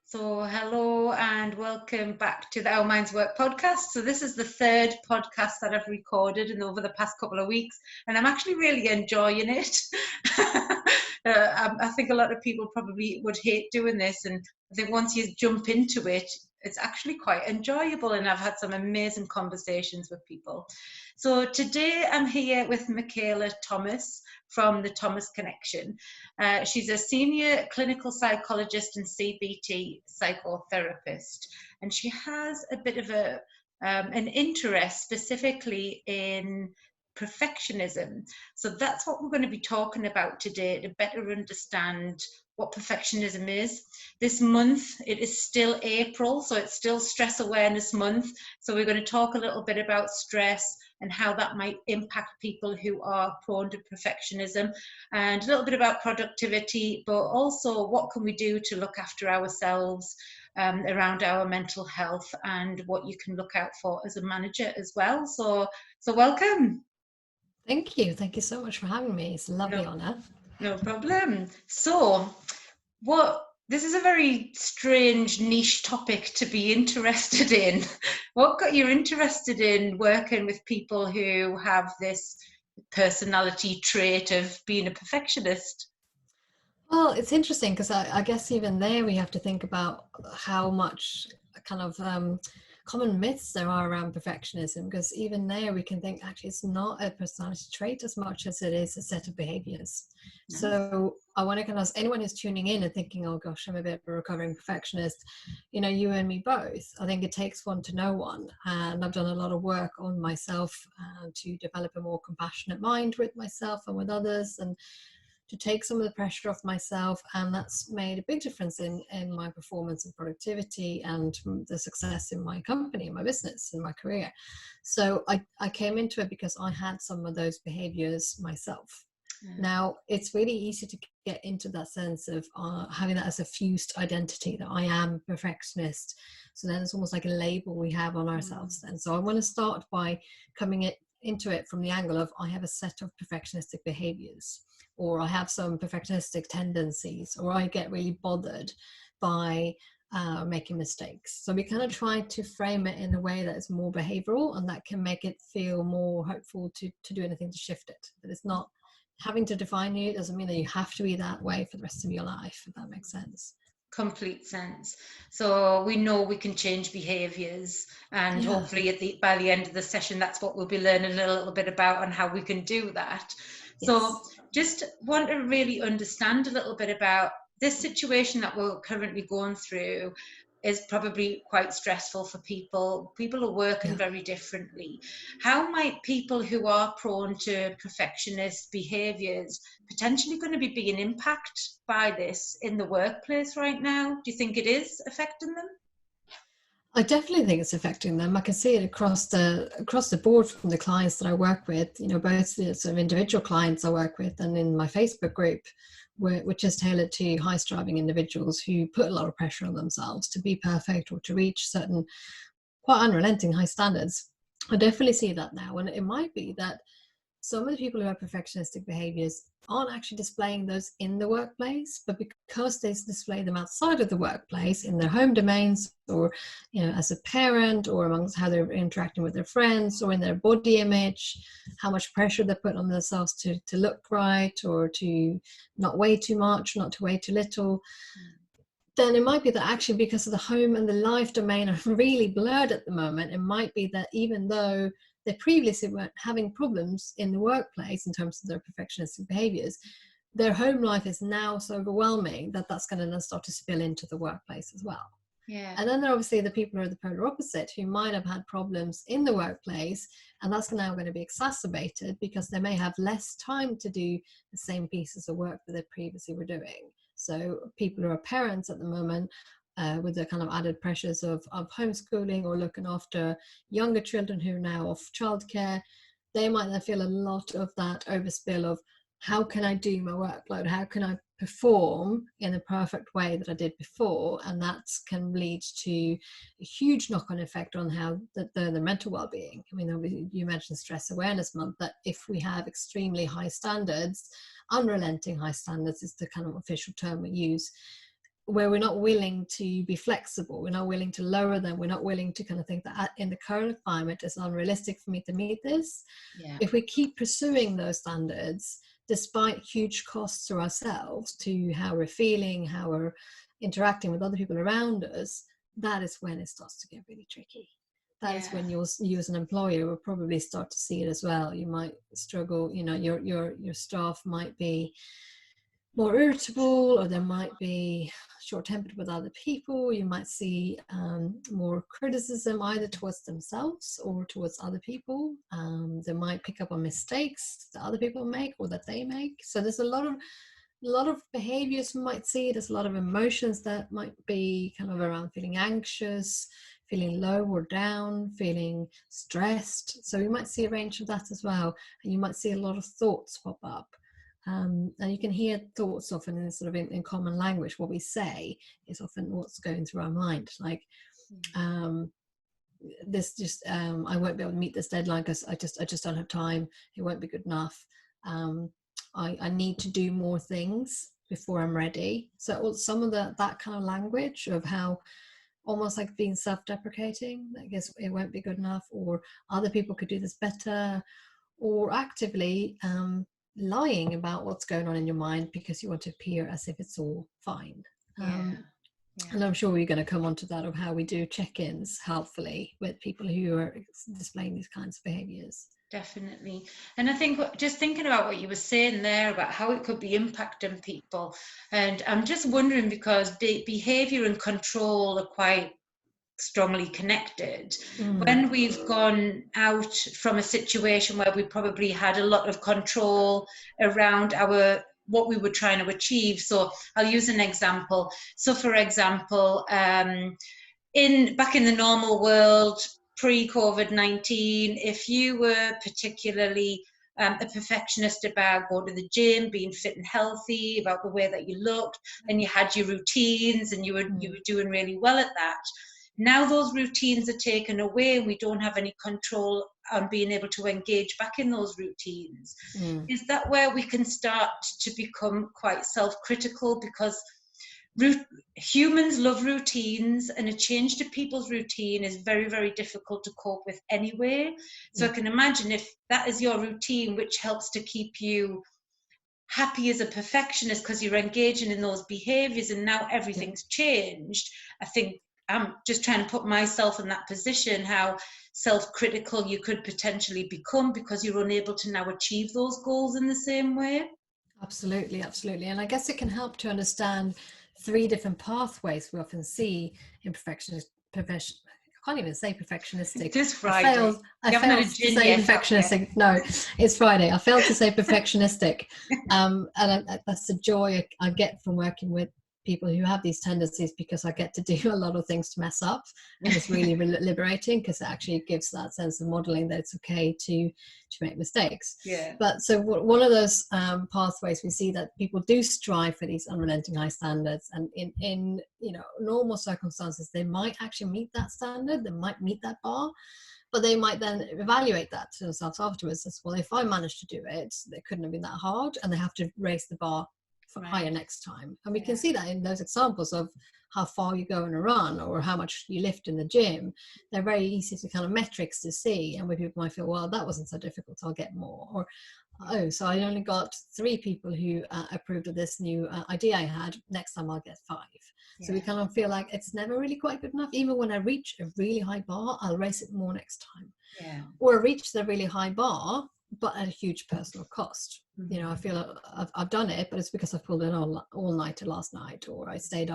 So, hello and welcome back to the Our Minds Work podcast. So, this is the third podcast that I've recorded over the past couple of weeks, and I'm actually really enjoying it. I think a lot of people probably would hate doing this, and I think once you jump into it, it's actually quite enjoyable, and I've had some amazing conversations with people. So, today I'm here with Michaela Thomas from the Thomas Connection. She's a senior clinical psychologist and CBT psychotherapist, and she has a bit of an interest specifically in perfectionism. So that's what we're going to be talking about today, to better understand what perfectionism is. This month, it is still April, so it's still Stress Awareness Month. So we're going to talk a little bit about stress and how that might impact people who are prone to perfectionism, and a little bit about productivity, but also what can we do to look after ourselves around our mental health, and what you can look out for as a manager as well. So welcome. Thank you. Thank you so much for having me. It's a lovely honour. No problem. So, this is a very strange niche topic to be interested in. What got you interested in working with people who have this personality trait of being a perfectionist? Well, it's interesting because I guess even there we have to think about how much kind of common myths there are around perfectionism, because even there we can think actually it's not a personality trait as much as it is a set of behaviours. Nice. So I want to kind of ask anyone who's tuning in and thinking, oh gosh, I'm a bit of a recovering perfectionist, you and me both. I think it takes one to know one, and I've done a lot of work on myself to develop a more compassionate mind with myself and with others, and to take some of the pressure off myself, and that's made a big difference in my performance and productivity and the success in my company, in my business, in my career. So I came into it because I had some of those behaviors myself. Now, it's really easy to get into that sense of having that as a fused identity, that I am a perfectionist. So then it's almost like a label we have on ourselves then. So I want to start by coming into it from the angle of I have a set of perfectionistic behaviors, or I have some perfectionistic tendencies, or I get really bothered by making mistakes. So we kind of try to frame it in a way that is more behavioral, and that can make it feel more hopeful to do anything to shift it. But it's not having to define you. It doesn't mean that you have to be that way for the rest of your life, if that makes sense. Complete sense. So we know we can change behaviours, and hopefully by the end of the session, that's what we'll be learning a little bit about, and how we can do that. Yes. So just want to really understand a little bit about this situation that we're currently going through. Is probably quite stressful for people. People are working very differently. How might people who are prone to perfectionist behaviours potentially going to be being impacted by this in the workplace right now? Do you think it is affecting them? I definitely think it's affecting them. I can see it across the board from the clients that I work with, both the sort of individual clients I work with and in my Facebook group, which is tailored to high striving individuals who put a lot of pressure on themselves to be perfect or to reach certain quite unrelenting high standards. I definitely see that now. And it might be that some of the people who have perfectionistic behaviors aren't actually displaying those in the workplace, but because they display them outside of the workplace, in their home domains, or as a parent, or amongst how they're interacting with their friends, or in their body image, how much pressure they put on themselves to look right, or to not weigh too much, not to weigh too little, then it might be that actually because of the home and the life domain are really blurred at the moment, it might be that even though they previously weren't having problems in the workplace in terms of their perfectionistic behaviors, their home life is now so overwhelming that that's going to then start to spill into the workplace as well. Yeah. And then there are obviously the people who are the polar opposite, who might have had problems in the workplace, and that's now going to be exacerbated because they may have less time to do the same pieces of work that they previously were doing. So people who are parents at the moment, with the kind of added pressures of homeschooling or looking after younger children who are now off childcare, they might then feel a lot of that overspill of how can I do my workload? How can I perform in a perfect way that I did before? And that can lead to a huge knock-on effect on how the mental well-being. I mean, you mentioned Stress Awareness Month, that if we have extremely high standards, unrelenting high standards is the kind of official term we use, where we're not willing to be flexible, we're not willing to lower them, we're not willing to kind of think that in the current climate it's unrealistic for me to meet this. Yeah. If we keep pursuing those standards, despite huge costs to ourselves, to how we're feeling, how we're interacting with other people around us, that is when it starts to get really tricky. That is when you as an employer will probably start to see it as well. You might struggle, you know, your staff might be more irritable, or they might be short-tempered with other people. You might see more criticism either towards themselves or towards other people. They might pick up on mistakes that other people make or that they make. So there's a lot of behaviors we might see. There's a lot of emotions that might be kind of around feeling anxious, feeling low or down, feeling stressed. So you might see a range of that as well. And you might see a lot of thoughts pop up. And you can hear thoughts often in sort of in common language. What we say is often what's going through our mind. Like, this just I won't be able to meet this deadline because I just don't have time. It won't be good enough. I need to do more things before I'm ready. So some of that kind of language of how almost like being self-deprecating, I guess it won't be good enough, or other people could do this better, or actively lying about what's going on in your mind because you want to appear as if it's all fine. And I'm sure we're going to come on to that of how we do check-ins helpfully with people who are displaying these kinds of behaviours. Definitely. And I think just thinking about what you were saying there about how it could be impacting people, and I'm just wondering, because behaviour and control are quite strongly connected. When we've gone out from a situation where we probably had a lot of control around what we were trying to achieve. So I'll use an example. So for example, back in the normal world, pre-COVID-19, if you were particularly a perfectionist about going to the gym, being fit and healthy, about the way that you looked, and you had your routines and you were doing really well at that. Now those routines are taken away and we don't have any control on being able to engage back in those routines. Is that where we can start to become quite self-critical? Because humans love routines, and a change to people's routine is very, very difficult to cope with anyway. So I can imagine if that is your routine, which helps to keep you happy as a perfectionist because you're engaging in those behaviors, and now everything's changed. I think I'm just trying to put myself in that position, how self-critical you could potentially become because you're unable to now achieve those goals in the same way. Absolutely. And I guess it can help to understand 3 different pathways we often see in I can't even say perfectionistic. It is Friday. I failed to say perfectionistic. No, it's Friday. I failed to say perfectionistic. And that's the joy I get from working with people who have these tendencies, because I get to do a lot of things to mess up, and it's really liberating because it actually gives that sense of modeling that it's okay to make mistakes. But so one of those pathways, we see that people do strive for these unrelenting high standards, and in normal circumstances they might actually meet that standard, they might meet that bar, but they might then evaluate that to themselves afterwards as, well, if I managed to do it, it couldn't have been that hard, and they have to raise the bar higher next time. And we can see that in those examples of how far you go in a run or how much you lift in the gym. They're very easy to kind of metrics to see, and where people might feel, well, that wasn't so difficult, I'll get more. Or, oh, so I only got 3 people who approved of this new idea I had, next time I'll get 5. So we kind of feel like it's never really quite good enough. Even when I reach a really high bar, I'll raise it more next time. Or reach the really high bar, but at a huge personal cost. I feel I've done it, but it's because I pulled it all nighter last night, or I stayed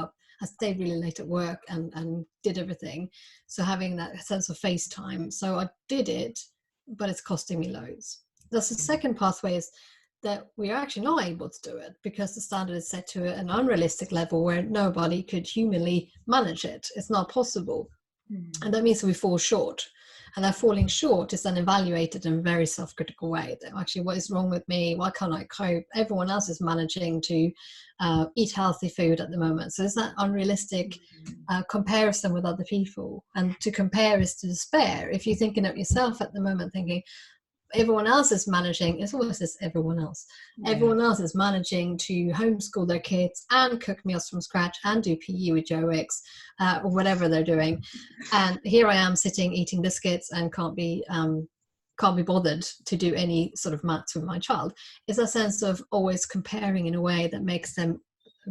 really late at work and did everything. So having that sense of face time. So I did it, but it's costing me loads. That's the second pathway, is that we are actually not able to do it because the standard is set to an unrealistic level where nobody could humanly manage it. It's not possible. And that means we fall short. And that falling short is then evaluated in a very self-critical way. That actually, what is wrong with me? Why can't I cope? Everyone else is managing to eat healthy food at the moment. So it's that unrealistic comparison with other people. And to compare is to despair. If you're thinking of yourself at the moment, thinking, everyone else is managing, it's always this everyone else. Yeah. Everyone else is managing to homeschool their kids and cook meals from scratch and do PE with Joe Wicks, or whatever they're doing. And here I am sitting eating biscuits and can't be bothered to do any sort of maths with my child. It's a sense of always comparing in a way that makes them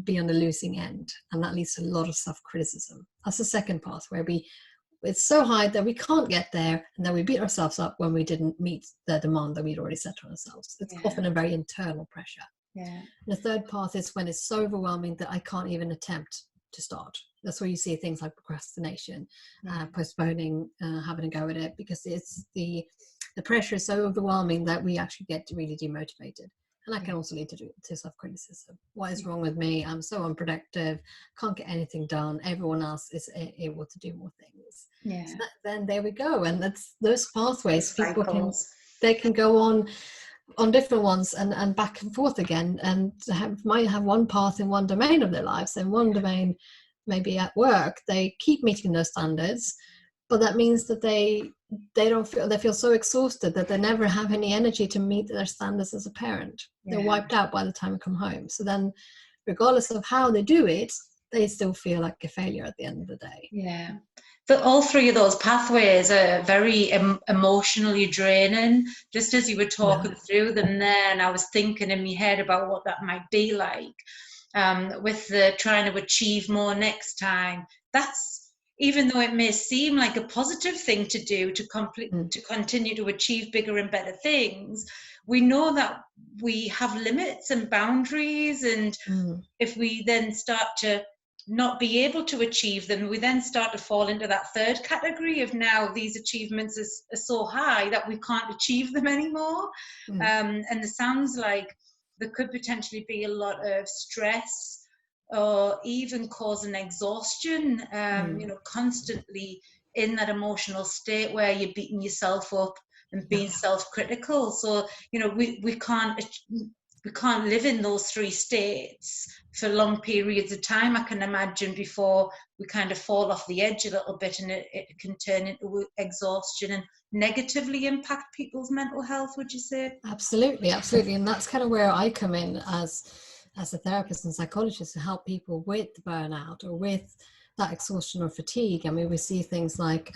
be on the losing end, and that leads to a lot of self-criticism. That's the second path, where it's so high that we can't get there, and then we beat ourselves up when we didn't meet the demand that we'd already set on ourselves. It's often a very internal pressure. And the third path is when it's so overwhelming that I can't even attempt to start. That's where you see things like procrastination, postponing having a go at it, because it's the pressure is so overwhelming that we actually get really demotivated. And that can also lead to self-criticism. What is wrong with me? I'm so unproductive, can't get anything done. Everyone else is able to do more things. So then there we go. And that's those pathways. People can go on different ones and back and forth again, and might have one path in one domain of their lives, and one domain maybe at work they keep meeting those standards, but that means that they feel so exhausted that they never have any energy to meet their standards as a parent. They're wiped out by the time they come home. So then, regardless of how they do it, they still feel like a failure at the end of the day. But all three of those pathways are very emotionally draining. Just as you were talking through them there, and I was thinking in my head about what that might be like, with the trying to achieve more next time. That's, even though it may seem like a positive thing to do, to continue to achieve bigger and better things, we know that we have limits and boundaries, and if we then start to not be able to achieve them, we then start to fall into that third category of, now these achievements are so high that we can't achieve them anymore. And it sounds like there could potentially be a lot of stress, or even causing exhaustion, constantly in that emotional state where you're beating yourself up and being self-critical. So, we can't live in those three states for long periods of time, I can imagine, before we kind of fall off the edge a little bit, and it can turn into exhaustion and negatively impact people's mental health, would you say? Absolutely. And that's kind of where I come in as a therapist and psychologist, to help people with burnout or with that exhaustion or fatigue. I mean, we see things like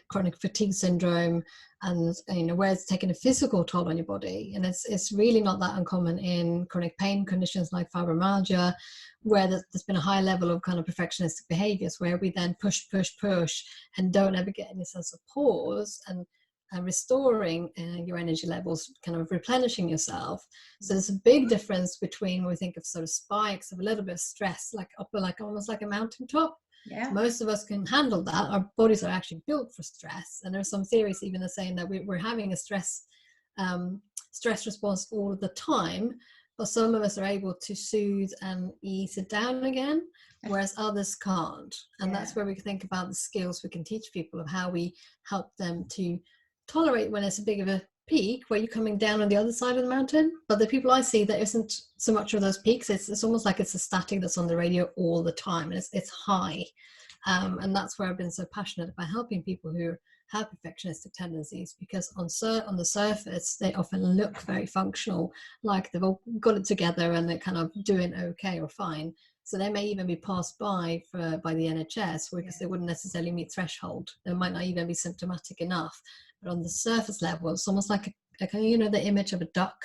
chronic fatigue syndrome, and where it's taking a physical toll on your body. And it's really not that uncommon in chronic pain conditions like fibromyalgia, where there's been a high level of kind of perfectionistic behaviors, where we then push and don't ever get any sense of pause and restoring your energy levels, kind of replenishing yourself. So there's a big difference between when we think of sort of spikes of a little bit of stress, like almost like a mountaintop. Most of us can handle that. Our bodies are actually built for stress, and there's some theories even are saying that we're having a stress response all the time, but some of us are able to soothe and ease it down again, whereas others can't. And that's where we think about the skills we can teach people, of how we help them to tolerate when it's a big of a peak, where you're coming down on the other side of the mountain. But the people I see, there isn't so much of those peaks. It's almost like it's a static that's on the radio all the time, and it's high. And that's where I've been so passionate about helping people who have perfectionistic tendencies, because on the surface they often look very functional, like they've all got it together and they're kind of doing okay or fine. So they may even be passed by the NHS, because they wouldn't necessarily meet threshold. They might not even be symptomatic enough. But on the surface level, it's almost like the image of a duck.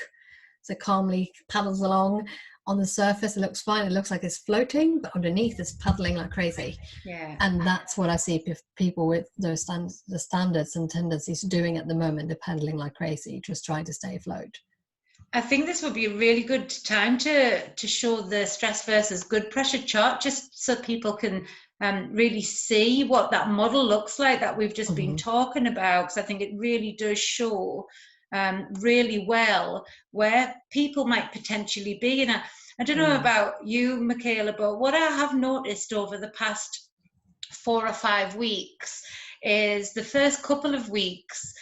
So it calmly paddles along. On the surface, it looks fine. It looks like it's floating, but underneath it's paddling like crazy. And that's what I see people with those the standards and tendencies doing at the moment. They're paddling like crazy, just trying to stay afloat. I think this would be a really good time to show the stress versus good pressure chart, just so people can really see what that model looks like that we've just been talking about, because I think it really does show really well where people might potentially be. And I don't know about you, Michaela, but what I have noticed over the past 4 or 5 weeks is the first couple of weeks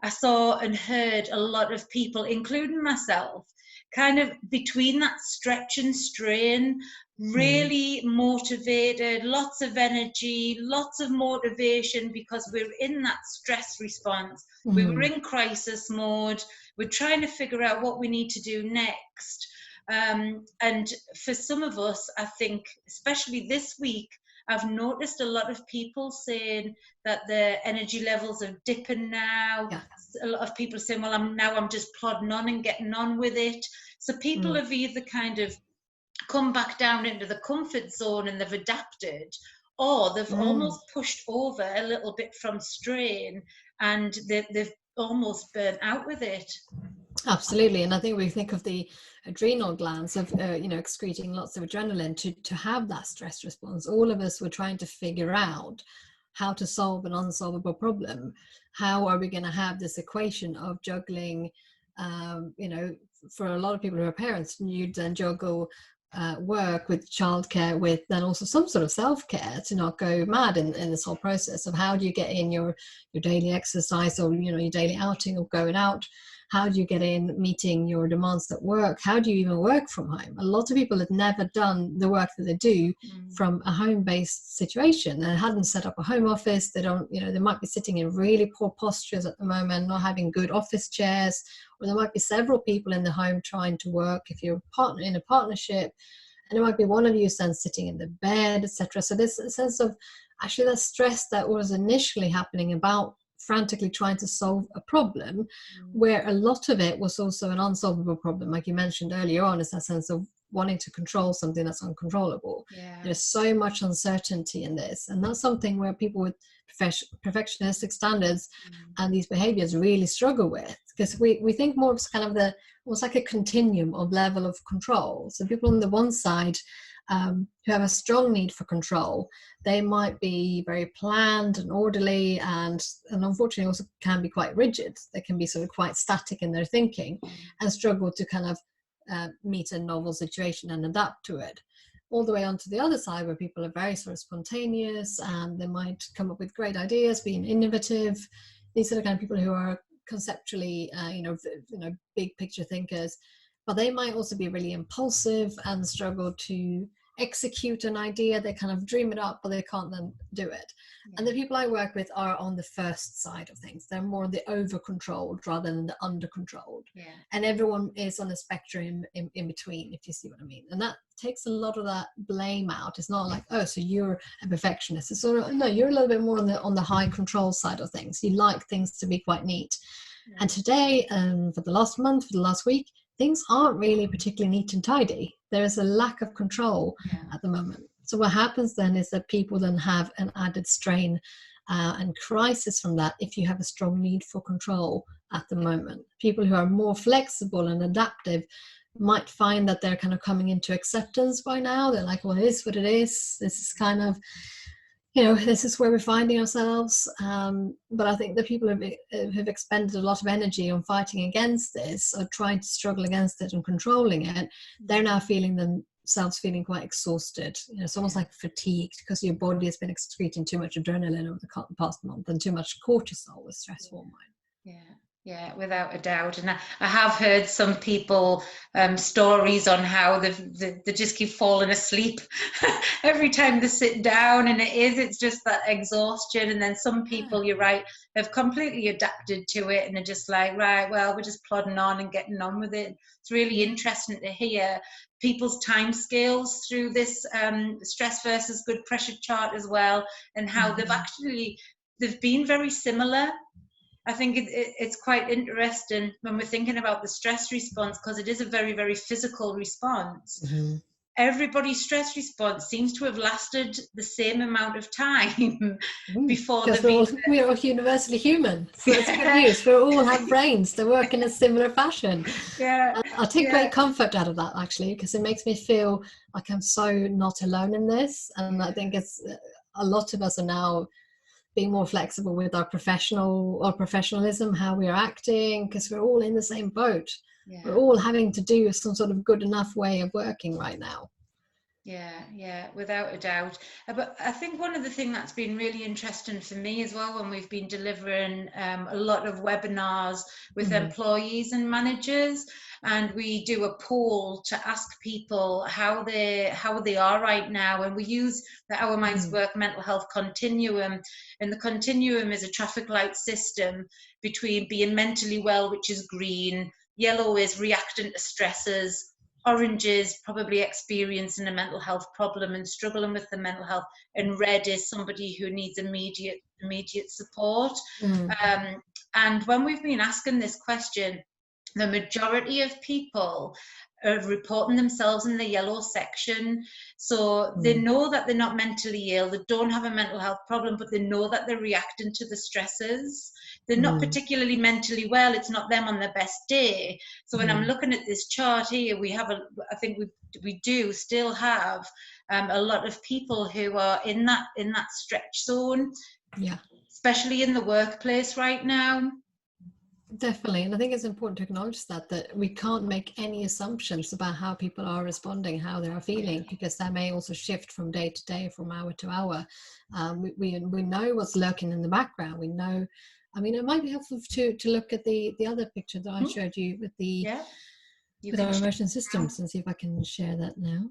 I saw and heard a lot of people, including myself, kind of between that stretch and strain really motivated, lots of energy, lots of motivation, because we're in that stress response. We were in crisis mode. We're trying to figure out what we need to do next. And for some of us, I think, especially this week, I've noticed a lot of people saying that their energy levels are dipping now. Yeah. A lot of people saying, well, I'm just plodding on and getting on with it. So people have either kind of come back down into the comfort zone and they've adapted, or they've almost pushed over a little bit from strain, and they've almost burnt out with it. Absolutely. And I think we think of the adrenal glands of excreting lots of adrenaline to have that stress response. All of us were trying to figure out how to solve an unsolvable problem. How are we going to have this equation of juggling, for a lot of people who are parents, you'd then juggle work with childcare, with then also some sort of self-care, to not go mad in this whole process of how do you get in your daily exercise, or your daily outing, or going out. How do you get in meeting your demands at work? How do you even work from home? A lot of people have never done the work that they do from a home-based situation. They hadn't set up a home office. They don't, they might be sitting in really poor postures at the moment, not having good office chairs, or there might be several people in the home trying to work if you're in a partnership, and it might be one of you then sitting in the bed, etc. So there's a sense of actually that stress that was initially happening about frantically trying to solve a problem, where a lot of it was also an unsolvable problem, like you mentioned earlier on, is that sense of wanting to control something that's uncontrollable. There's so much uncertainty in this, and that's something where people with perfectionistic standards and these behaviors really struggle with, because we think more of kind of almost like a continuum of level of control. So people on the one side who have a strong need for control, they might be very planned and orderly, and unfortunately also can be quite rigid. They can be sort of quite static in their thinking and struggle to kind of meet a novel situation and adapt to it. All the way onto the other side, where people are very sort of spontaneous, and they might come up with great ideas, being innovative. These are the kind of people who are conceptually, big picture thinkers, but they might also be really impulsive and struggle to execute an idea. They kind of dream it up, but they can't then do it. And the people I work with are on the first side of things. They're more the over-controlled rather than the under-controlled. And everyone is on a spectrum in between, if you see what I mean. And that takes a lot of that blame out. It's not like, oh, so you're a perfectionist. It's sort of, no, you're a little bit more on the high control side of things. You like things to be quite neat. And today, for the last month, for the last week, things aren't really particularly neat and tidy. There is a lack of control at the moment. So what happens then is that people then have an added strain and crisis from that if you have a strong need for control at the moment. People who are more flexible and adaptive might find that they're kind of coming into acceptance by now. They're like, well, it is what it is. This is kind of, this is where we're finding ourselves. But I think the people who've expended a lot of energy on fighting against this, or trying to struggle against it and controlling it, they're now feeling themselves feeling quite exhausted. It's almost like fatigued, because your body has been excreting too much adrenaline over the past month, and too much cortisol, the stress hormone. Yeah, without a doubt. And I have heard some people stories on how they just keep falling asleep every time they sit down, and it's just that exhaustion. And then some people, you're right, have completely adapted to it, and are just like, right, well, we're just plodding on and getting on with it. It's really interesting to hear people's time scales through this stress versus good pressure chart as well, and how they've been very similar. I think it's quite interesting when we're thinking about the stress response, because it is a very, very physical response. Everybody's stress response seems to have lasted the same amount of time before we're all universally human. So that's good news. We all have brains that work in a similar fashion. I take great comfort out of that, actually, because it makes me feel like I'm so not alone in this. And I think it's a lot of us are now being more flexible with our professionalism, how we're acting, because we're all in the same boat. We're all having to do some sort of good enough way of working right now. Yeah, without a doubt. But I think one of the things that's been really interesting for me as well, when we've been delivering a lot of webinars with employees and managers, and we do a poll to ask people how they are right now, and we use the Our Minds Work mental health continuum, and the continuum is a traffic light system between being mentally well, which is green, yellow is reacting to stresses, orange is probably experiencing a mental health problem and struggling with the mental health, and red is somebody who needs immediate support. And when we've been asking this question, the majority of people are reporting themselves in the yellow section. So they know that they're not mentally ill, they don't have a mental health problem, but they know that they're reacting to the stresses. They're not particularly mentally well, it's not them on their best day. So when I'm looking at this chart here, we have I think we do still have a lot of people who are in that stretch zone, especially in the workplace right now. Definitely. And I think it's important to acknowledge that we can't make any assumptions about how people are responding, how they are feeling, because that may also shift from day to day, from hour to hour. We know what's lurking in the background. We know, I mean, it might be helpful to look at the other picture that I showed you with with our emotion systems, and see if I can share that now.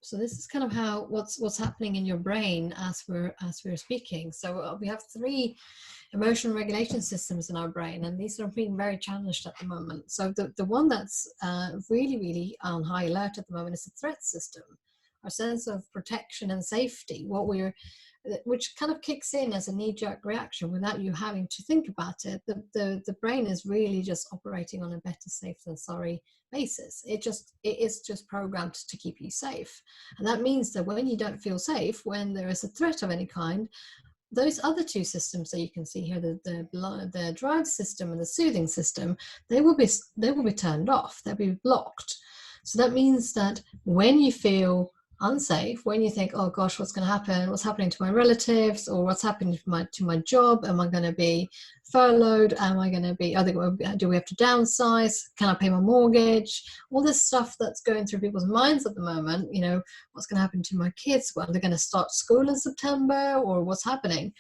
So this is kind of how what's happening in your brain as we're speaking. So we have 3 emotion regulation systems in our brain, and these are being very challenged at the moment. So the one that's really on high alert at the moment is the threat system, our sense of protection and safety, which kind of kicks in as a knee-jerk reaction without you having to think about it. The brain is really just operating on a better safe than sorry basis. It is just programmed to keep you safe. And that means that when you don't feel safe, when there is a threat of any kind, those other 2 systems that you can see here, the drive system and the soothing system, they will be turned off. They'll be blocked. So that means that when you feel unsafe, when you think, oh gosh, what's going to happen? What's happening to my relatives? Or what's happening to my job? Am I going to be furloughed? Am I going to be, do we have to downsize? Can I pay my mortgage? All this stuff that's going through people's minds at the moment, what's going to happen to my kids? Well, they're going to start school in September, or what's happening?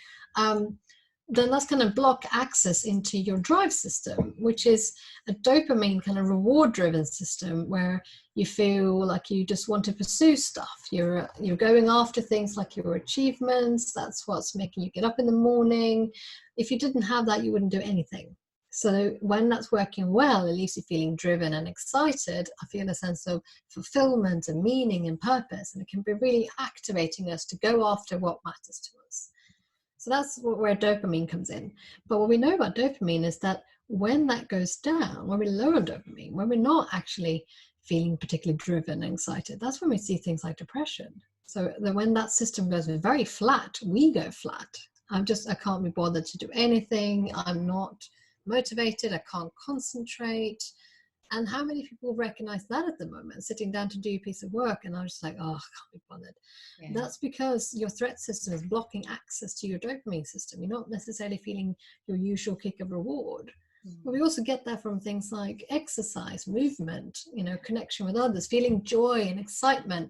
Then that's going to block access into your drive system, which is a dopamine kind of reward driven system, where you feel like you just want to pursue stuff. You're going after things like your achievements. That's what's making you get up in the morning. If you didn't have that, you wouldn't do anything. So when that's working well, it leaves you feeling driven and excited. I feel a sense of fulfillment and meaning and purpose, and it can be really activating us to go after what matters to us. So that's where dopamine comes in. But what we know about dopamine is that when that goes down, when we're low on dopamine, when we're not actually feeling particularly driven and excited, that's when we see things like depression. So when that system goes very flat, we go flat. I can't be bothered to do anything. I'm not motivated. I can't concentrate. And how many people recognize that at the moment, sitting down to do a piece of work, and I'm just like, oh, I can't be bothered. Yeah. That's because your threat system is blocking access to your dopamine system. You're not necessarily feeling your usual kick of reward. But we also get that from things like exercise, movement, connection with others, feeling joy and excitement.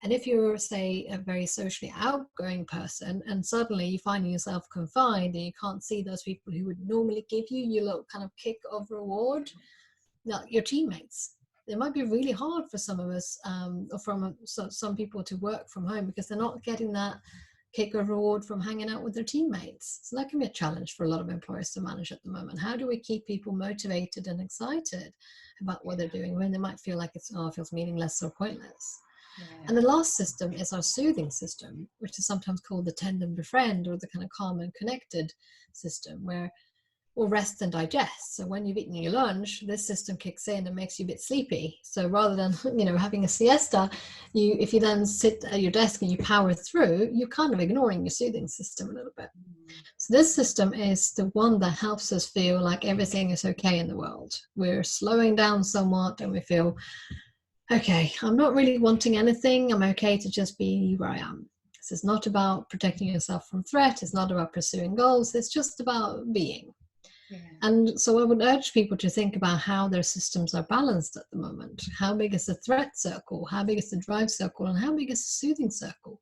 And if you're, say, a very socially outgoing person, and suddenly you're finding yourself confined and you can't see those people who would normally give you your little kind of kick of reward, your teammates. It might be really hard for some of us, or some people, to work from home because they're not getting that kick or reward from hanging out with their teammates. So that can be a challenge for a lot of employers to manage at the moment. How do we keep people motivated and excited about what they're doing when they might feel like it feels meaningless or pointless? Yeah. And the last system is our soothing system, which is sometimes called the tend and befriend, or the kind of calm and connected system, where or rest and digest. So when you've eaten your lunch, this system kicks in and makes you a bit sleepy. So rather than, having a siesta, if you then sit at your desk and you power through, you're kind of ignoring your soothing system a little bit. So this system is the one that helps us feel like everything is okay in the world. We're slowing down somewhat and we feel, okay, I'm not really wanting anything. I'm okay to just be where I am. This is not about protecting yourself from threat. It's not about pursuing goals. It's just about being. Yeah. And so I would urge people to think about how their systems are balanced at the moment. How big is the threat circle? How big is the drive circle? And how big is the soothing circle?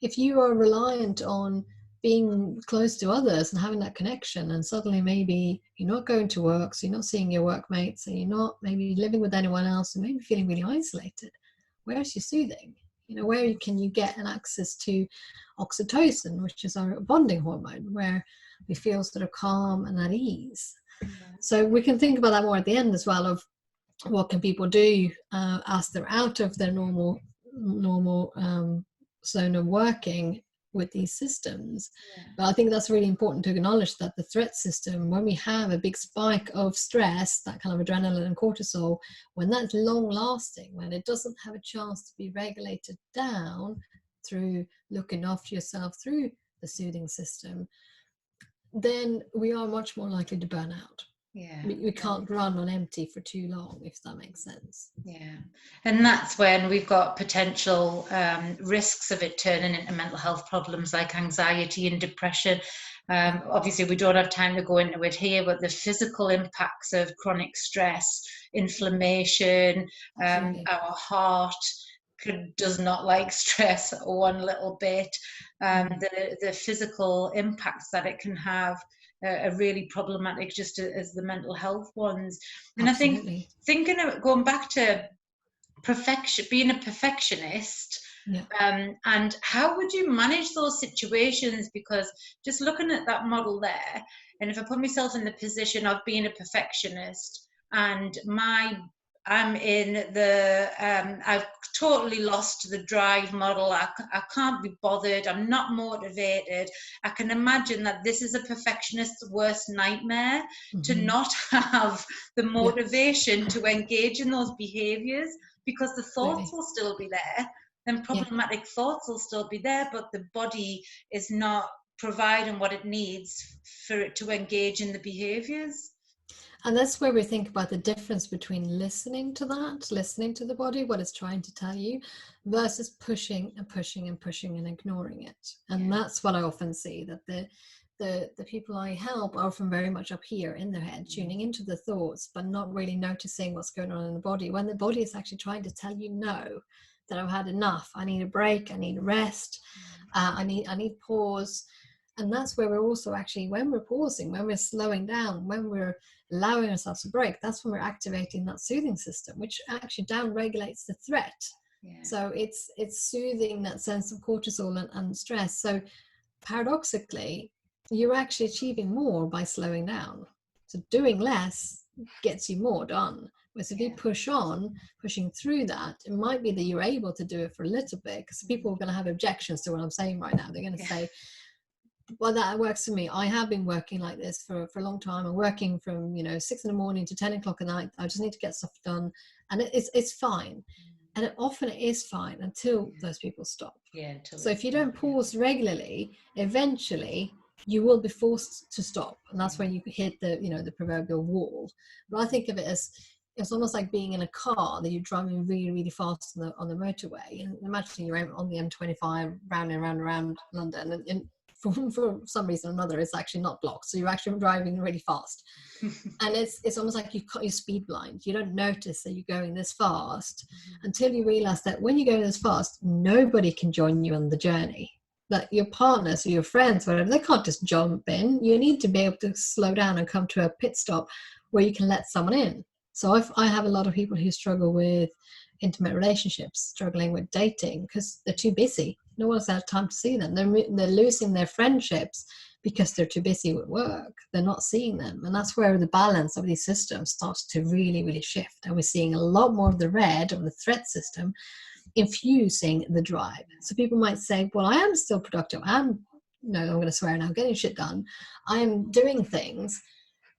If you are reliant on being close to others and having that connection, and suddenly maybe you're not going to work, so you're not seeing your workmates, and you're not maybe living with anyone else, and maybe feeling really isolated, where's your soothing? Where can you get an access to oxytocin, which is our bonding hormone, where we feel sort of calm and at ease? So we can think about that more at the end as well, of what can people do as they're out of their normal zone of working with these systems. But I think that's really important to acknowledge, that the threat system, when we have a big spike of stress, that kind of adrenaline and cortisol, when that's long lasting, when it doesn't have a chance to be regulated down through looking after yourself through the soothing system, then we are much more likely to burn out. We can't run on empty for too long, if that makes sense. And that's when we've got potential risks of it turning into mental health problems like anxiety and depression. Obviously we don't have time to go into it here, but the physical impacts of chronic stress, inflammation, our heart does not like stress one little bit. The physical impacts that it can have are really problematic, just as the mental health ones. And Absolutely. I think thinking of going back to being a perfectionist, and how would you manage those situations? Because just looking at that model there, and if I put myself in the position of being a perfectionist, and I'm in the I've totally lost the drive model. I can't be bothered. I'm not motivated. I can imagine that this is a perfectionist's worst nightmare, to not have the motivation to engage in those behaviours, because the thoughts will still be there, and problematic thoughts will still be there, but the body is not providing what it needs for it to engage in the behaviours. And that's where we think about the difference between listening to the body, what it's trying to tell you, versus pushing and pushing and pushing and ignoring it. And that's what I often see, that the people I help are often very much up here in their head, tuning into the thoughts, but not really noticing what's going on in the body, when the body is actually trying to tell you, no, that I've had enough. I need a break. I need a rest. I need pause. And that's where we're also actually, when we're pausing, when we're slowing down, when we're allowing ourselves a break, that's when we're activating that soothing system, which actually down regulates the threat. So it's soothing that sense of cortisol and stress. So paradoxically, you're actually achieving more by slowing down. So doing less gets you more done. Whereas if you pushing through that, it might be that you're able to do it for a little bit, because people are going to have objections to what I'm saying right now. They're going to say, well, that works for me. I have been working like this for a long time. I'm working from 6 a.m. to 10 o'clock at night. I just need to get stuff done, and it's fine. And it often is fine until those people stop. So if you don't pause regularly, eventually you will be forced to stop, and that's when you hit the proverbial wall. But I think of it as, it's almost like being in a car that you're driving really, really fast on the motorway, and imagine you're on the M25 round and round around London, and for some reason or another it's actually not blocked, so you're actually driving really fast. And it's almost like you're speed blind. You don't notice that you're going this fast until you realize that when you're going this fast, nobody can join you on the journey. That your partners or your friends, whatever, they can't just jump in. You need to be able to slow down and come to a pit stop where you can let someone in. So I have a lot of people who struggle with intimate relationships, struggling with dating, because they're too busy. No one's had time to see them. They're losing their friendships because they're too busy with work. They're not seeing them. And that's where the balance of these systems starts to really, really shift. And we're seeing a lot more of the red, of the threat system, infusing the drive. So people might say, well, I am still productive. I'm going to swear now, getting shit done. I'm doing things.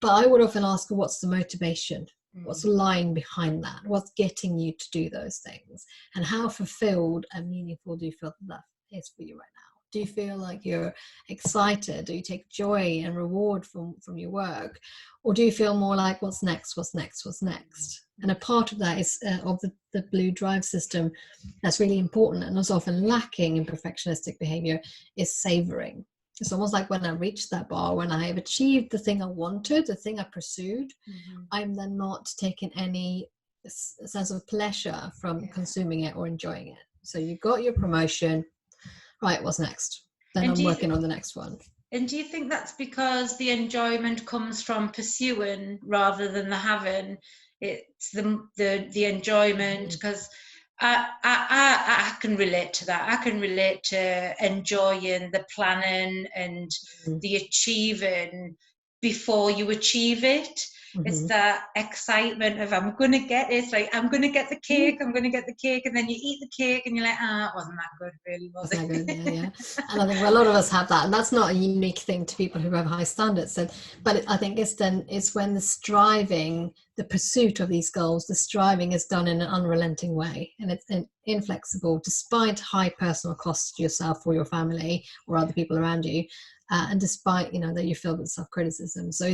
But I would often ask, what's the motivation? What's lying behind that? What's getting you to do those things? And how fulfilled and meaningful do you feel that is for you right now? Do you feel like you're excited? Do you take joy and reward from your work? Or do you feel more like, what's next? And a part of that is of the blue drive system that's really important and is often lacking in perfectionistic behavior is savoring. It's almost like when I reach that bar, when I have achieved the thing I wanted, the thing I pursued, I'm then not taking any sense of pleasure from consuming it or enjoying it. So you got your promotion, right? What's next? Then And I'm working on the next one. And do you think that's because the enjoyment comes from pursuing rather than the having? It's the enjoyment, because I can relate to that. I can relate to enjoying the planning and the achieving before you achieve it. It's that excitement of I'm going to get it. It's like, I'm going to get the cake, I'm going to get the cake. And then you eat the cake and you're like, it wasn't that good, really, was it? Good, yeah. And I think a lot of us have that. And that's not a unique thing to people who have high standards. But I think it's when the striving, the pursuit of these goals, the striving is done in an unrelenting way. And it's inflexible, despite high personal costs to yourself or your family or other people around you. And despite, that you're filled with self-criticism. So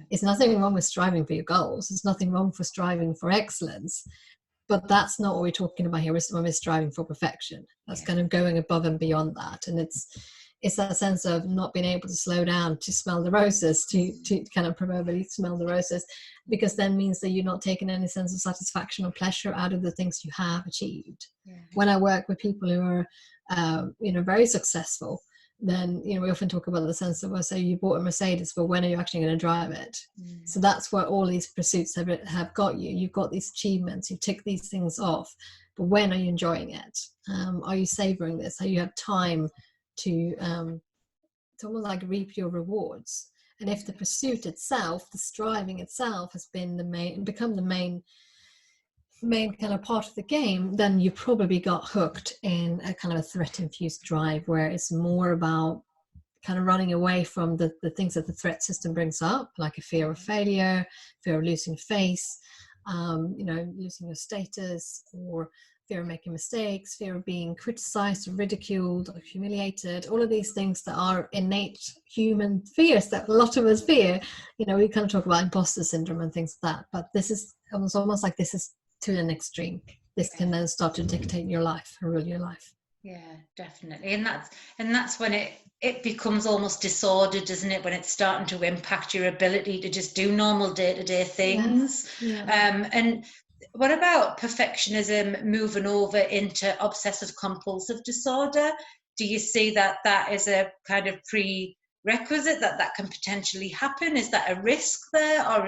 it's nothing wrong with striving for your goals. There's nothing wrong for striving for excellence. But that's not what we're talking about here when we're striving for perfection. That's kind of going above and beyond that. And it's that sense of not being able to slow down to smell the roses, to kind of proverbially smell the roses, because then means that you're not taking any sense of satisfaction or pleasure out of the things you have achieved. When I work with people who are, very successful, then we often talk about the sense of, well, say you bought a Mercedes, but when are you actually going to drive it? So that's where all these pursuits have got you. You've got these achievements, you tick these things off, but when are you enjoying it? Are you savoring this? Are you have time to almost like reap your rewards? And if the pursuit itself, the striving itself, has been become the main kind of part of the game, then you probably got hooked in a kind of a threat-infused drive where it's more about kind of running away from the things that the threat system brings up, like a fear of failure, fear of losing face, losing your status, or fear of making mistakes, fear of being criticized or ridiculed or humiliated, all of these things that are innate human fears that a lot of us fear. We kind of talk about imposter syndrome and things like that, but this is almost like this is to an extreme. This can then start to dictate your life and rule your life. Yeah, definitely. And that's when it becomes almost disordered, doesn't it? When it's starting to impact your ability to just do normal day-to-day things. And what about perfectionism moving over into obsessive compulsive disorder? Do you see that is a kind of prerequisite that can potentially happen? Is that a risk there, or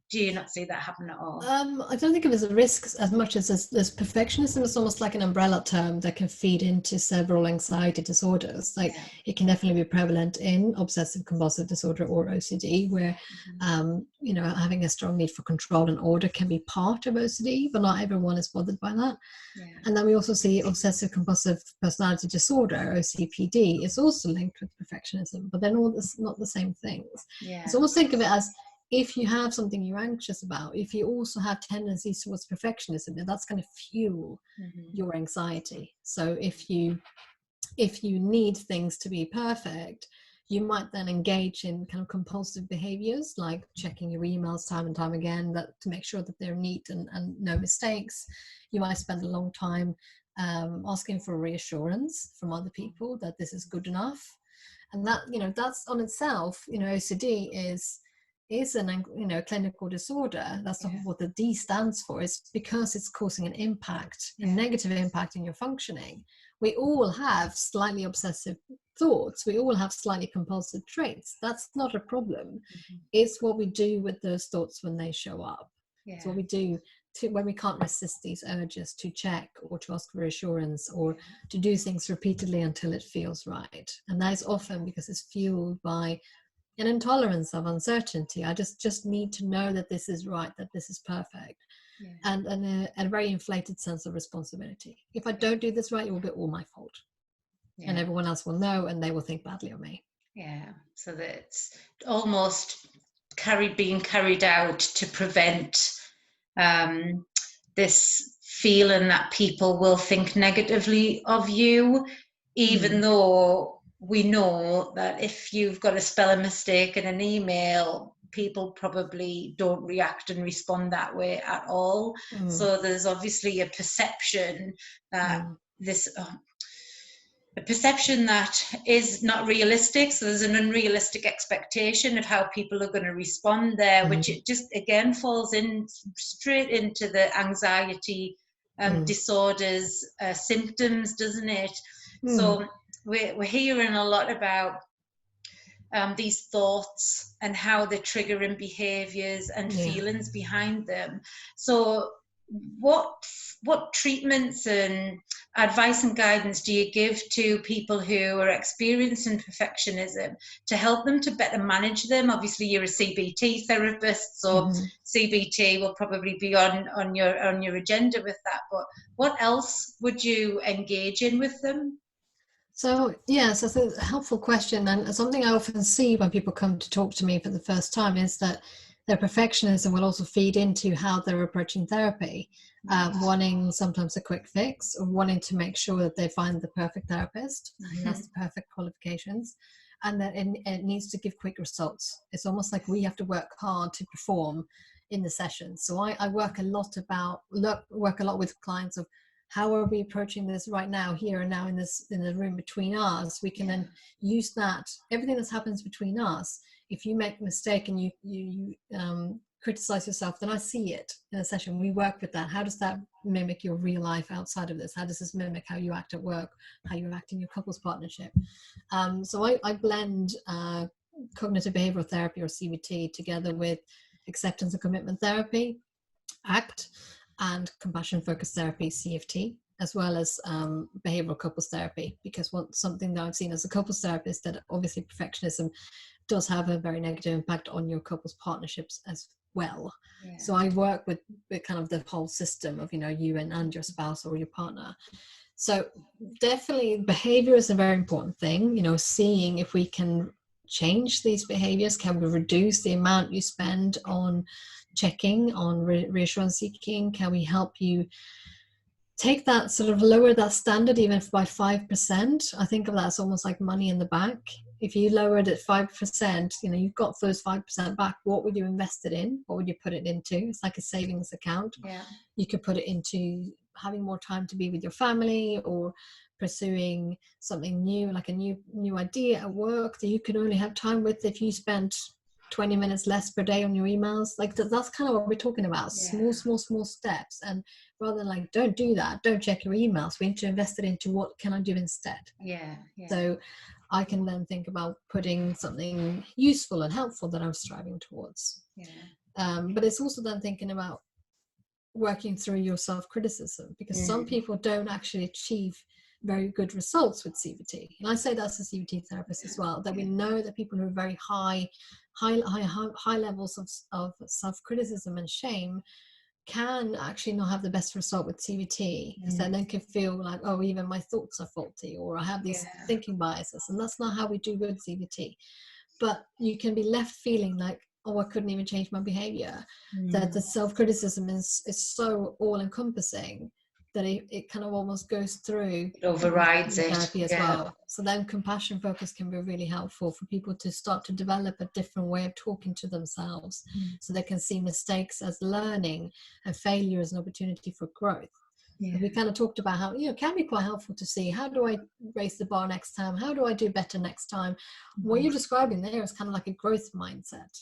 do you not see that happen at all? I don't think of it as a risk as much as there's perfectionism. It's almost like an umbrella term that can feed into several anxiety disorders. It can definitely be prevalent in obsessive compulsive disorder or OCD, where having a strong need for control and order can be part of OCD, but not everyone is bothered by that. And then we also see obsessive compulsive personality disorder, OCPD, is also linked with perfectionism, but they're not the same things. So almost think of it as, if you have something you're anxious about, if you also have tendencies towards perfectionism, then that's going to fuel your anxiety. So if you need things to be perfect, you might then engage in kind of compulsive behaviors, like checking your emails time and time again to make sure that they're neat and no mistakes. You might spend a long time asking for reassurance from other people that this is good enough. And that, that's on itself, OCD is an clinical disorder. That's what the D stands for. It's because it's causing an impact, a negative impact in your functioning. We all have slightly obsessive thoughts. We all have slightly compulsive traits. That's not a problem. It's what we do with those thoughts when they show up. It's what we do when we can't resist these urges to check or to ask for reassurance or to do things repeatedly until it feels right. And that is often because it's fueled by an intolerance of uncertainty. I just need to know that this is right, that this is perfect, and a very inflated sense of responsibility. If I don't do this right, it will be all my fault, and everyone else will know, and they will think badly of me. So that it's almost being carried out to prevent this feeling that people will think negatively of you, even though we know that if you've got a spelling mistake in an email, people probably don't react and respond that way at all. So there's obviously a perception that a perception that is not realistic. So there's an unrealistic expectation of how people are going to respond there, which it just again falls in straight into the anxiety disorders symptoms, doesn't it? So we're hearing a lot about these thoughts and how they're triggering behaviours and feelings behind them. So what treatments and advice and guidance do you give to people who are experiencing perfectionism to help them to better manage them? Obviously, you're a CBT therapist, so CBT will probably be on your agenda with that. But what else would you engage in with them? So yes, that's a helpful question, and something I often see when people come to talk to me for the first time is that their perfectionism will also feed into how they're approaching therapy, wanting sometimes a quick fix, or wanting to make sure that they find the perfect therapist, and that's the perfect qualifications, and that it needs to give quick results. It's almost like we have to work hard to perform in the session. So I work a lot with clients of how are we approaching this right now, here and now, in the room between us. We can then use that, everything that happens between us. If you make a mistake and you criticize yourself, then I see it in a session. We work with that. How does that mimic your real life outside of this? How does this mimic how you act at work, how you act in your couples partnership? So I blend cognitive behavioral therapy, or CBT, together with acceptance and commitment therapy, ACT, and compassion focused therapy, CFT, as well as behavioral couples therapy, because something that I've seen as a couples therapist, that obviously perfectionism does have a very negative impact on your couples partnerships as well. So I work with kind of the whole system of, you and your spouse or your partner. So definitely behavior is a very important thing, seeing if we can change these behaviors. Can we reduce the amount you spend on checking, on reassurance seeking? Can we help you take that, sort of lower that standard even by 5%? I think of that as almost like money in the bank. If you lowered it 5%, you've got those 5% back. What would you invest it in? What would you put it into? It's like a savings account. You could put it into having more time to be with your family, or pursuing something new, like a new idea at work that you could only have time with if you spent 20 minutes less per day on your emails. Like that's kind of what we're talking about. Small steps. And rather than like, don't do that, don't check your emails, we need to invest it into what can I do instead. So I can then think about putting something useful and helpful that I'm striving towards. But it's also then thinking about working through your self-criticism, because some people don't actually achieve very good results with CBT. And I say that as a CBT therapist as well, that we know that people who are very high levels of self-criticism and shame can actually not have the best result with CBT, because then they can feel like, oh, even my thoughts are faulty, or I have these thinking biases, and that's not how we do good CBT. But you can be left feeling like, oh, I couldn't even change my behavior. That the self-criticism is so all-encompassing that it kind of almost goes through, it overrides therapy as well. So then compassion focus can be really helpful for people to start to develop a different way of talking to themselves, so they can see mistakes as learning and failure as an opportunity for growth. We kind of talked about how it can be quite helpful to see, how do I raise the bar next time, how do I do better next time. What you're describing there is kind of like a growth mindset,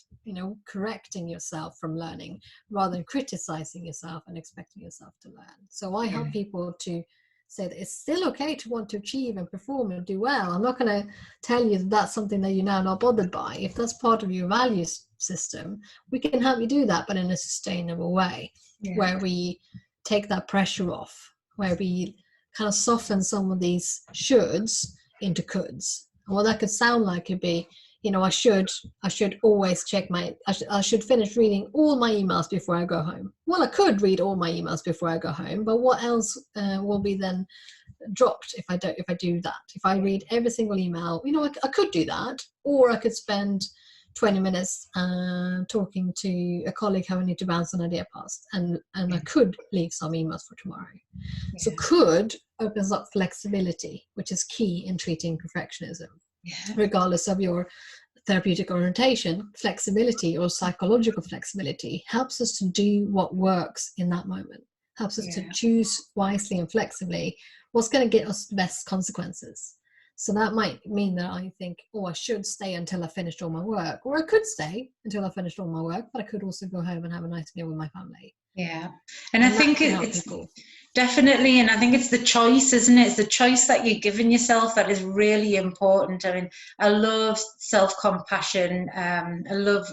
correcting yourself from learning rather than criticizing yourself and expecting yourself to learn. So I help people to say that it's still okay to want to achieve and perform and do well. I'm not going to tell you that that's something that you're now not bothered by. If that's part of your values system, we can help you do that, but in a sustainable way, where we take that pressure off, where we kind of soften some of these shoulds into coulds. And what that could sound like could be, I should always check I should finish reading all my emails before I go home. Well, I could read all my emails before I go home, but what else will be then dropped if I do that? If I read every single email, I could do that, or I could spend 20 minutes talking to a colleague who I need to bounce an idea past, and I could leave some emails for tomorrow. So could opens up flexibility, which is key in treating perfectionism. Regardless of your therapeutic orientation, flexibility or psychological flexibility helps us to do what works in that moment, helps us to choose wisely and flexibly what's going to get us the best consequences. So that might mean that I think, oh, I should stay until I finished all my work, or I could stay until I finished all my work, but I could also go home and have a nice meal with my family. Yeah. And I And that think can help it's people. definitely, and I think it's the choice, isn't it? It's the choice that you're giving yourself that is really important. I mean, I love self-compassion. I love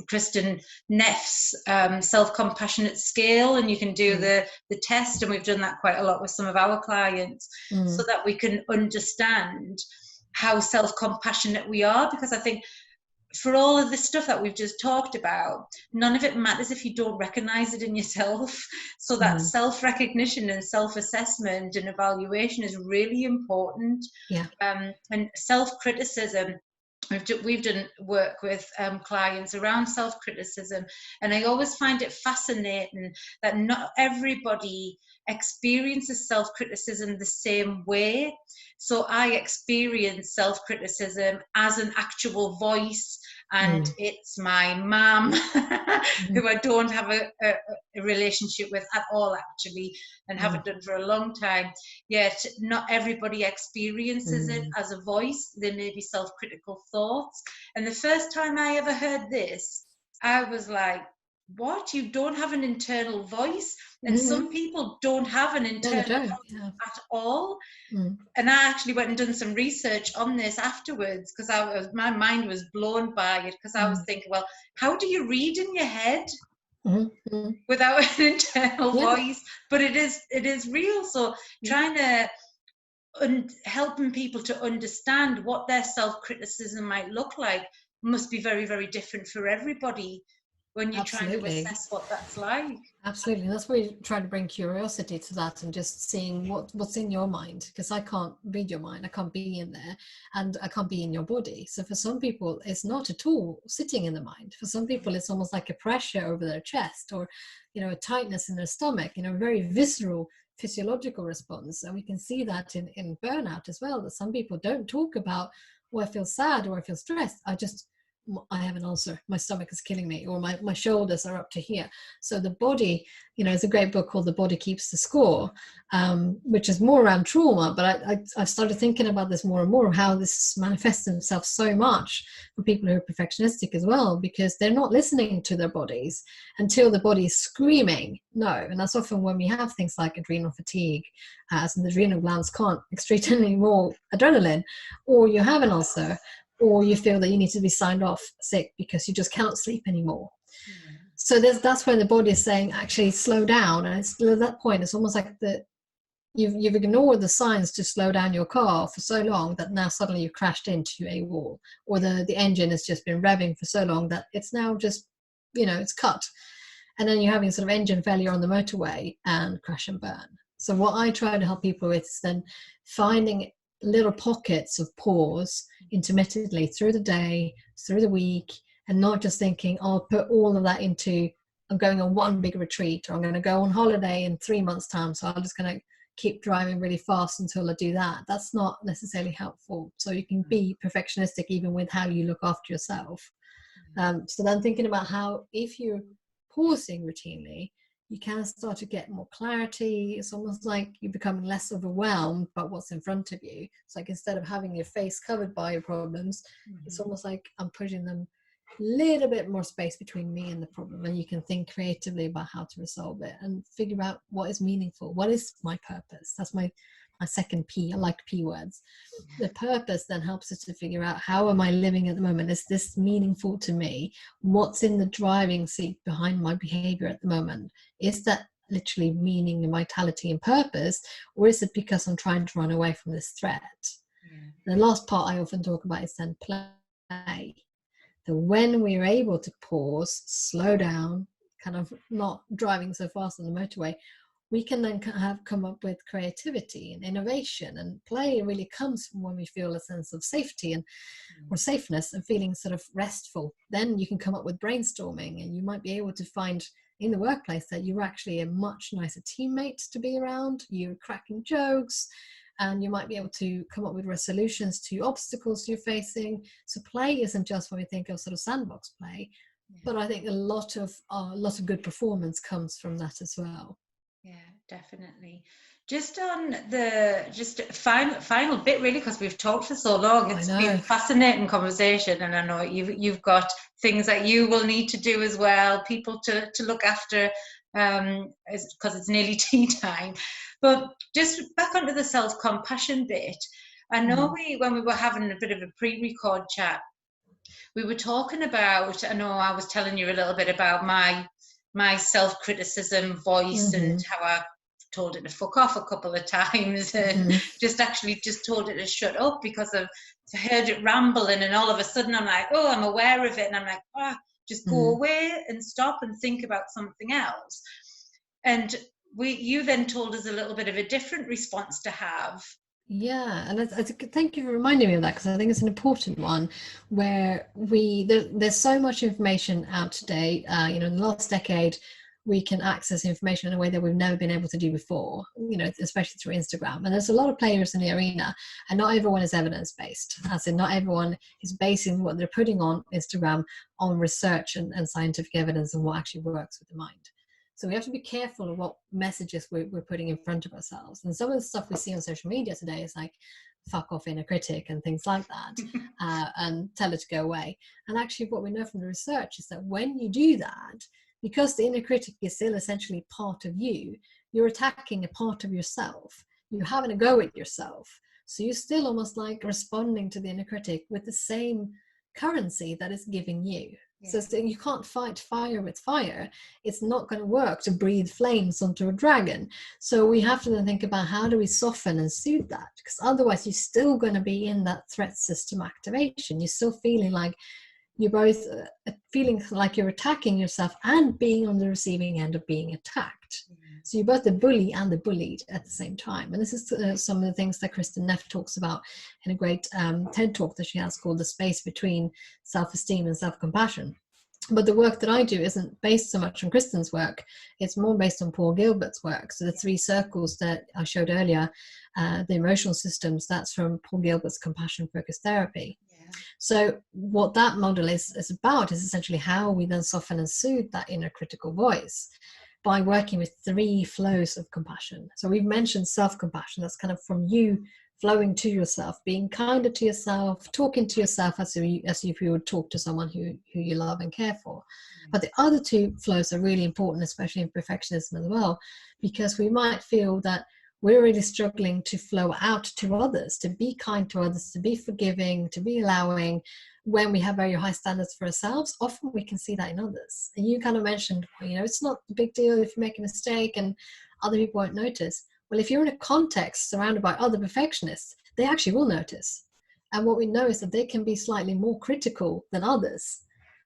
Kristen Neff's self-compassionate scale, and you can do the test, and we've done that quite a lot with some of our clients, so that we can understand how self-compassionate we are. Because I think for all of the stuff that we've just talked about, none of it matters if you don't recognize it in yourself. So that self-recognition and self-assessment and evaluation is really important. Yeah. And self-criticism, we've done work with clients around self-criticism, and I always find it fascinating that not everybody experiences self-criticism the same way. So I experience self-criticism as an actual voice, and it's my mum who I don't have a relationship with at all, actually, and haven't done for a long time. Yet not everybody experiences it as a voice. There may be self-critical thoughts. And the first time I ever heard this, I was like, what? You don't have an internal voice? And some people don't have an internal voice at all. And I actually went and done some research on this afterwards, because my mind was blown by it, because I was thinking, well, how do you read in your head without an internal voice? But it is real. So trying to helping people to understand what their self-criticism might look like must be very, very different for everybody when you're trying to assess what that's like. Absolutely. That's where you try to bring curiosity to that, and just seeing what's in your mind, because I can't read your mind. I can't be in there, and I can't be in your body. So for some people, it's not at all sitting in the mind. For some people, it's almost like a pressure over their chest, or, a tightness in their stomach, very visceral physiological response. And we can see that in burnout as well, that some people don't talk about, oh, I feel sad or I feel stressed. I have an ulcer, my stomach is killing me, or my shoulders are up to here. So the body, it's a great book called The Body Keeps the Score, which is more around trauma. But I've started thinking about this more and more, how this manifests itself so much for people who are perfectionistic as well, because they're not listening to their bodies until the body is screaming no. And that's often when we have things like adrenal fatigue, as the adrenal glands can't excrete any more adrenaline, or you have an ulcer, or you feel that you need to be signed off sick because you just cannot sleep anymore. So that's when the body is saying, actually slow down. And it's at that point, it's almost like you've ignored the signs to slow down your car for so long that now suddenly you've crashed into a wall, or the engine has just been revving for so long that it's now just, it's cut. And then you're having sort of engine failure on the motorway and crash and burn. So what I try to help people with is then finding little pockets of pause intermittently through the day, through the week, and not just thinking, I'll put all of that into, I'm going on one big retreat, or I'm going to go on holiday in 3 months' time, so I'm just going to keep driving really fast until I do that. That's not necessarily helpful. So you can be perfectionistic even with how you look after yourself. So then thinking about how, if you're pausing routinely, you can start to get more clarity. It's almost like you're becoming less overwhelmed by what's in front of you. It's like, instead of having your face covered by your problems, it's almost like I'm putting them a little bit more space between me and the problem, and you can think creatively about how to resolve it and figure out what is meaningful. What is my purpose? That's my second P. I like P words. The purpose then helps us to figure out, how am I living at the moment? Is this meaningful to me? What's in the driving seat behind my behavior at the moment? Is that literally meaning and vitality and purpose, or is it because I'm trying to run away from this threat? The last part I often talk about is then play. So when we're able to pause, slow down, kind of not driving so fast on the motorway, we can then come up with creativity and innovation. And play really comes from when we feel a sense of safety or safeness, and feeling sort of restful. Then you can come up with brainstorming, and you might be able to find in the workplace that you're actually a much nicer teammate to be around. You're cracking jokes, and you might be able to come up with resolutions to obstacles you're facing. So play isn't just when we think of sort of sandbox play, but I think a lot of good performance comes from that as well. Yeah, definitely. Just on the final bit, really, because we've talked for so long. It's been a fascinating conversation, and I know you've got things that you will need to do as well, people to look after, because it's nearly tea time. But just back onto the self-compassion bit. I know when we were having a bit of a pre-record chat, we were talking about, I know I was telling you a little bit about my self-criticism voice and how I told it to fuck off a couple of times and just told it to shut up because I heard it rambling, and all of a sudden I'm like, oh, I'm aware of it, and I'm like, oh, just go away and stop and think about something else. And you then told us a little bit of a different response to have. Yeah, and thank you for reminding me of that, because I think it's an important one, where there's so much information out today. In the last decade, we can access information in a way that we've never been able to do before, especially through Instagram. And there's a lot of players in the arena, and not everyone is evidence-based. As in, not everyone is basing what they're putting on Instagram on research and scientific evidence and what actually works with the mind. So we have to be careful of what messages we're putting in front of ourselves. And some of the stuff we see on social media today is like, fuck off inner critic and things like that, and tell it to go away. And actually what we know from the research is that when you do that, because the inner critic is still essentially part of you, you're attacking a part of yourself. You're having a go at yourself. So you're still almost like responding to the inner critic with the same currency that it's giving you. Yeah. So you can't fight fire with fire. It's not going to work to breathe flames onto a dragon. So we have to then think about, how do we soften and soothe that? Because otherwise you're still going to be in that threat system activation. You're still feeling like you're both feeling like you're attacking yourself and being on the receiving end of being attacked. So you're both the bully and the bullied at the same time. And this is some of the things that Kristen Neff talks about in a great TED talk that she has called The Space Between Self-Esteem and Self-Compassion. But the work that I do isn't based so much on Kristen's work. It's more based on Paul Gilbert's work. So the 3 circles that I showed earlier, the emotional systems, that's from Paul Gilbert's compassion-focused therapy. So what that model is about is essentially how we then soften and soothe that inner critical voice by working with 3 flows of compassion. So we've mentioned self-compassion. That's kind of from you flowing to yourself, being kinder to yourself, talking to yourself as if you would talk to someone who you love and care for. But the other 2 flows are really important, especially in perfectionism as well, because we might feel that we're really struggling to flow out to others, to be kind to others, to be forgiving, to be allowing, when we have very high standards for ourselves. Often we can see that in others. And you kind of mentioned, it's not a big deal if you make a mistake and other people won't notice. Well, if you're in a context surrounded by other perfectionists, they actually will notice. And what we know is that they can be slightly more critical than others.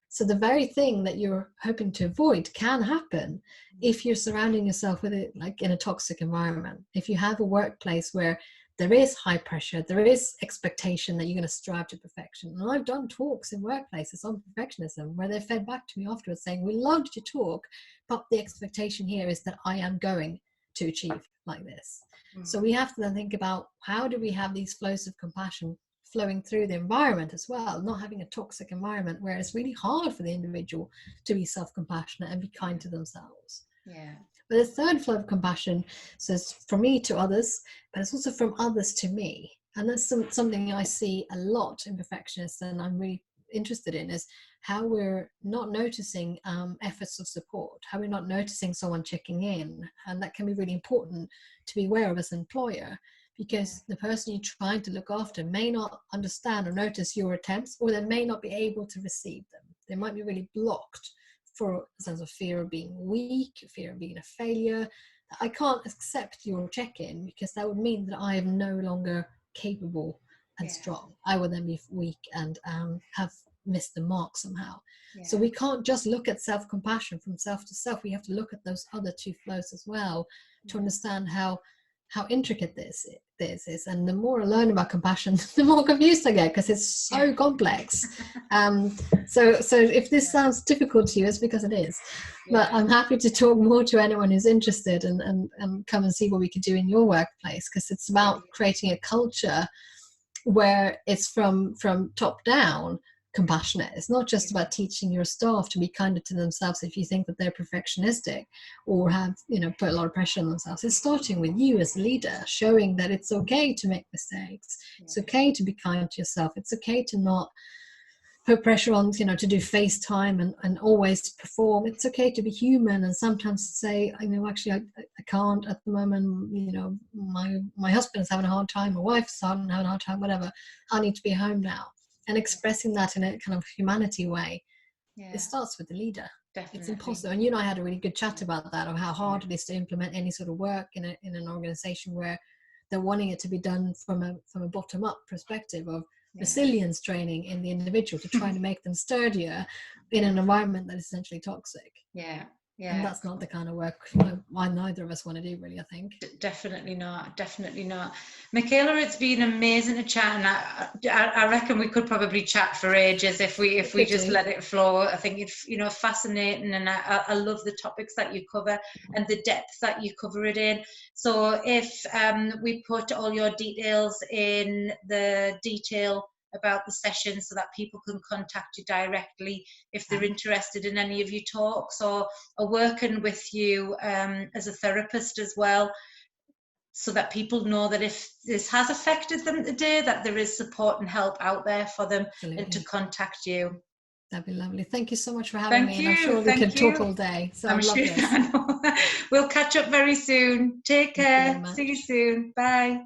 So the very thing that you're hoping to avoid can happen if you're surrounding yourself with it, like in a toxic environment. If you have a workplace where there is high pressure, there is expectation that you're going to strive to perfection. And I've done talks in workplaces on perfectionism where they fed back to me afterwards saying, we loved your talk, but the expectation here is that I am going to achieve like this. So we have to then think about, how do we have these flows of compassion flowing through the environment as well, not having a toxic environment where it's really hard for the individual to be self-compassionate and be kind to themselves. Yeah. But the third flow of compassion says from me to others, but it's also from others to me. And that's something I see a lot in perfectionists, and I'm really interested in, is how we're not noticing efforts of support, how we're not noticing someone checking in. And that can be really important to be aware of as an employer, because the person you're trying to look after may not understand or notice your attempts, or they may not be able to receive them. They might be really blocked for a sense of fear of being weak, fear of being a failure. I can't accept your check-in because that would mean that I am no longer capable and strong. I will then be weak and have missed the mark somehow. Yeah. So we can't just look at self-compassion from self to self. We have to look at those other 2 flows as well to understand how intricate this is. And the more I learn about compassion, the more confused I get, because it's so complex. So if this sounds difficult to you, it's because it is. But I'm happy to talk more to anyone who's interested, and come and see what we could do in your workplace, because it's about creating a culture where it's from top down, compassionate. It's not just about teaching your staff to be kinder to themselves if you think that they're perfectionistic or have, put a lot of pressure on themselves. It's starting with you as a leader, showing that it's okay to make mistakes. It's okay to be kind to yourself. It's okay to not put pressure on, to do FaceTime and always perform. It's okay to be human and sometimes say, actually, I can't at the moment, my husband's having a hard time, my wife's having a hard time, whatever. I need to be home now. And expressing that in a kind of humanity way. It starts with the leader. Definitely. It's impossible. And you and I had a really good chat about that, of how hard it is to implement any sort of work in an organization where they're wanting it to be done from a bottom-up perspective of resilience training in the individual to try to make them sturdier in an environment that is essentially toxic. And that's not the kind of work neither of us want to do, really, I think. Definitely not. Michaela, it's been amazing to chat, and I reckon we could probably chat for ages if we just let it flow. I think it's fascinating, and I love the topics that you cover and the depth that you cover it in. So if we put all your details in the detail about the session so that people can contact you directly if they're interested in any of your talks or working with you as a therapist as well, so that people know that if this has affected them today, that there is support and help out there for them. Absolutely. And to contact you. That'd be lovely. Thank you so much for having me. And I'm sure we can talk all day. So I love this. We'll catch up very soon. Take care. See you soon. Bye.